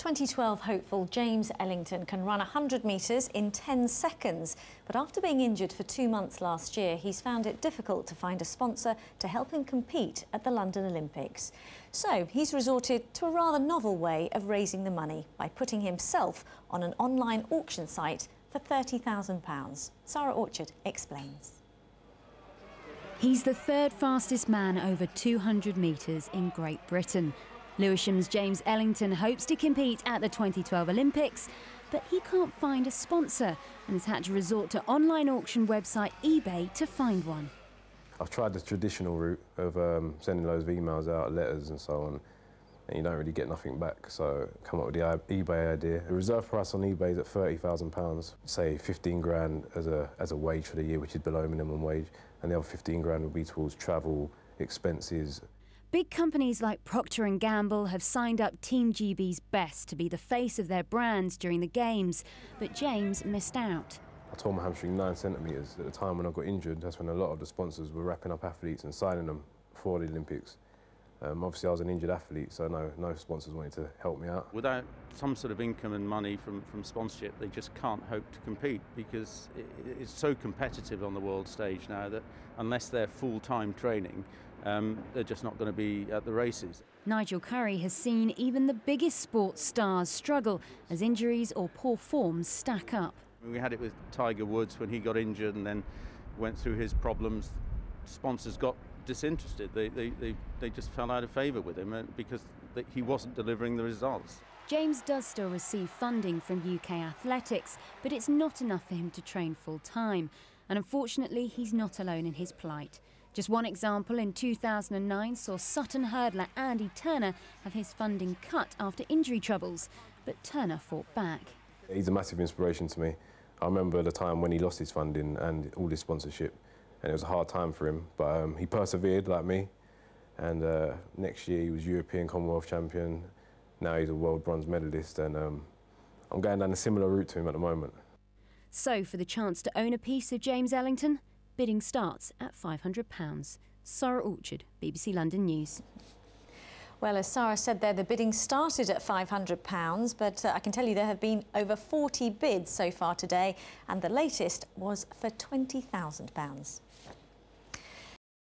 2012 hopeful James Ellington can run 100 metres in 10 seconds. But after being injured for 2 months last year, he's found it difficult to find a sponsor to help him compete at the London Olympics. So he's resorted to a rather novel way of raising the money by putting himself on an online auction site for £30,000. Sarah Orchard explains. He's the third fastest man over 200 metres in Great Britain. Lewisham's James Ellington hopes to compete at the 2012 Olympics, but he can't find a sponsor and has had to resort to online auction website eBay to find one. I've tried the traditional route of sending loads of emails out, letters and so on, and you don't really get nothing back, so come up with the eBay idea. The reserve price on eBay is at £30,000, say 15 grand as a wage for the year, which is below minimum wage, and the other 15 grand will be towards travel, expenses. Big companies like Procter & Gamble have signed up Team GB's best to be the face of their brands during the Games, but James missed out. I tore my hamstring 9 centimetres. At the time when I got injured, that's when a lot of the sponsors were wrapping up athletes and signing them for the Olympics. Obviously I was an injured athlete, so no sponsors wanted to help me out. Without some sort of income and money from sponsorship, they just can't hope to compete because it's so competitive on the world stage now that unless they're full-time training, they're just not going to be at the races. Nigel Curry has seen even the biggest sports stars struggle as injuries or poor forms stack up. We had it with Tiger Woods when he got injured and then went through his problems. Sponsors got disinterested. They just fell out of favour with him because he wasn't delivering the results. James does still receive funding from UK athletics, but it's not enough for him to train full-time. And unfortunately, he's not alone in his plight. Just one example in 2009 saw Sutton hurdler Andy Turner have his funding cut after injury troubles, but Turner fought back. He's a massive inspiration to me. I remember the time when he lost his funding and all his sponsorship, and it was a hard time for him, but he persevered like me, and next year he was European Commonwealth champion. Now he's a world bronze medalist, and I'm going down a similar route to him at the moment. So for the chance to own a piece of James Ellington, bidding starts at £500. Sarah Orchard, BBC London News. Well, as Sarah said there, the bidding started at £500, but I can tell you there have been over 40 bids so far today, and the latest was for £20,000.